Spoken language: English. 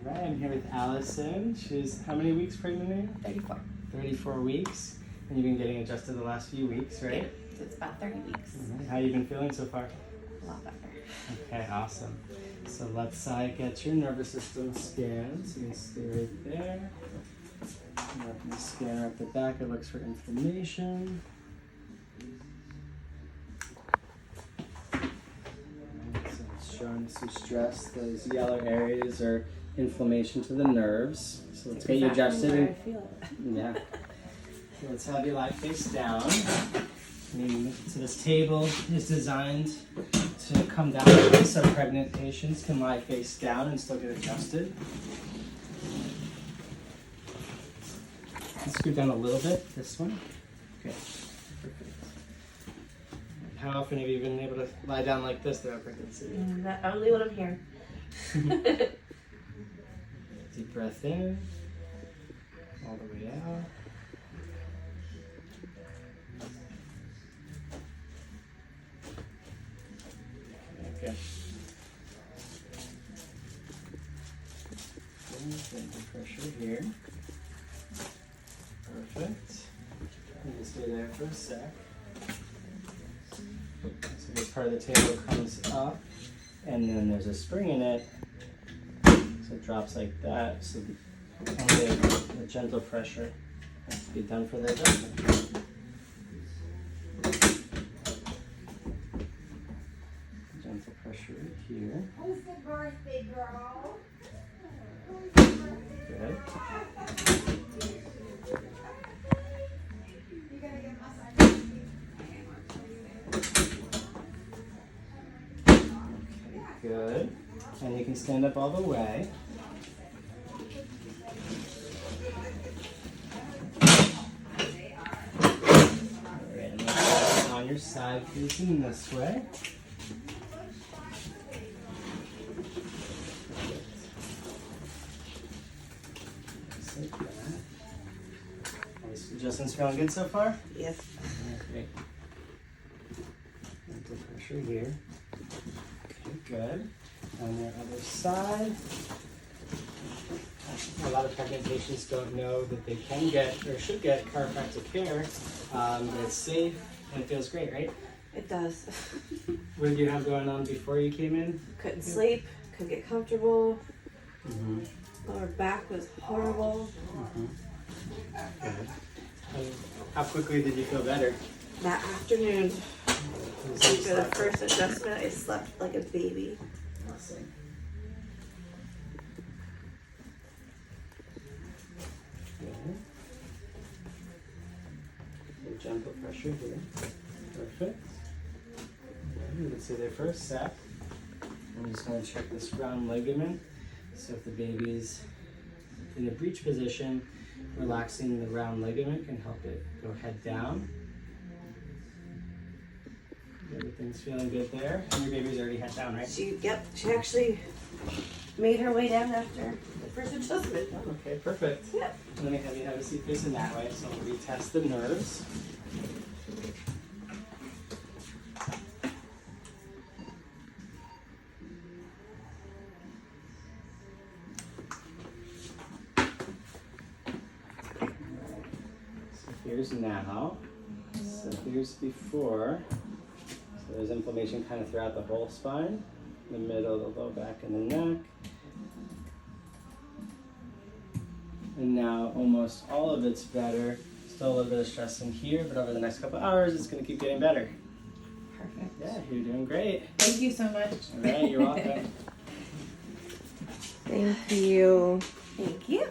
right, I'm here with Allison. She's how many weeks pregnant now? 34. 34 weeks. And you've been getting adjusted the last few weeks, right? Yeah, it's about 30 weeks. Right. How have you been feeling so far? A lot better. Okay, awesome. So let's get your nervous system scanned. So you can stay right there. Let the scanner at the back. It looks for inflammation. So it's showing some stress. Those yellow areas are inflammation to the nerves. So let's get you adjusted. Where I feel it. Yeah. So let's have you lie face down. So this table is designed to come down like this so pregnant patients can lie face down and still get adjusted. Let's scoot down a little bit, this one. Okay, perfect. How often have you been able to lie down like this throughout pregnancy? Only when I'm here. Deep breath in, all the way out. Okay. Gentle pressure here. Perfect. You can stay there for a sec. So this part of the table comes up, and then there's a spring in it, so it drops like that. So only a gentle pressure has to be done for the adjustment. Gentle pressure here. Who's the birthday girl? Good. You gotta get my son. Good. And you can stand up all the way. Alright, and then on your side facing this way. Just like that. These adjustments feeling good so far? Yes. Okay. Gentle pressure here. Okay, good. On the other side. A lot of pregnant patients don't know that they can get or should get chiropractic care, but it's safe and it feels great, right? It does. What did you have going on before you came in? Couldn't sleep, couldn't get comfortable. Mm-hmm. Lower back was horrible. Good. How quickly did you feel better? That afternoon, So you after the slept. first adjustment, I slept like a baby. Awesome. Good. So gentle pressure here. Perfect. Okay, you can stay there for a sec. I'm just going to check this round ligament. So if the baby's in the breech position, relaxing the round ligament can help it go head down. Everything's feeling good there. And your baby's already head down, right? She actually made her way down after the first adjustment. Okay, perfect. Yep. Let me have you have a seat facing that way, so we'll retest the nerves. So here's now. So here's before. So there's inflammation kind of throughout the whole spine, the middle, the low back, and the neck. And now almost all of it's better. Still a little bit of stress in here, but over the next couple hours, it's going to keep getting better. Perfect. Yeah, you're doing great. Thank you so much. All right, you're welcome. Thank you. Thank you.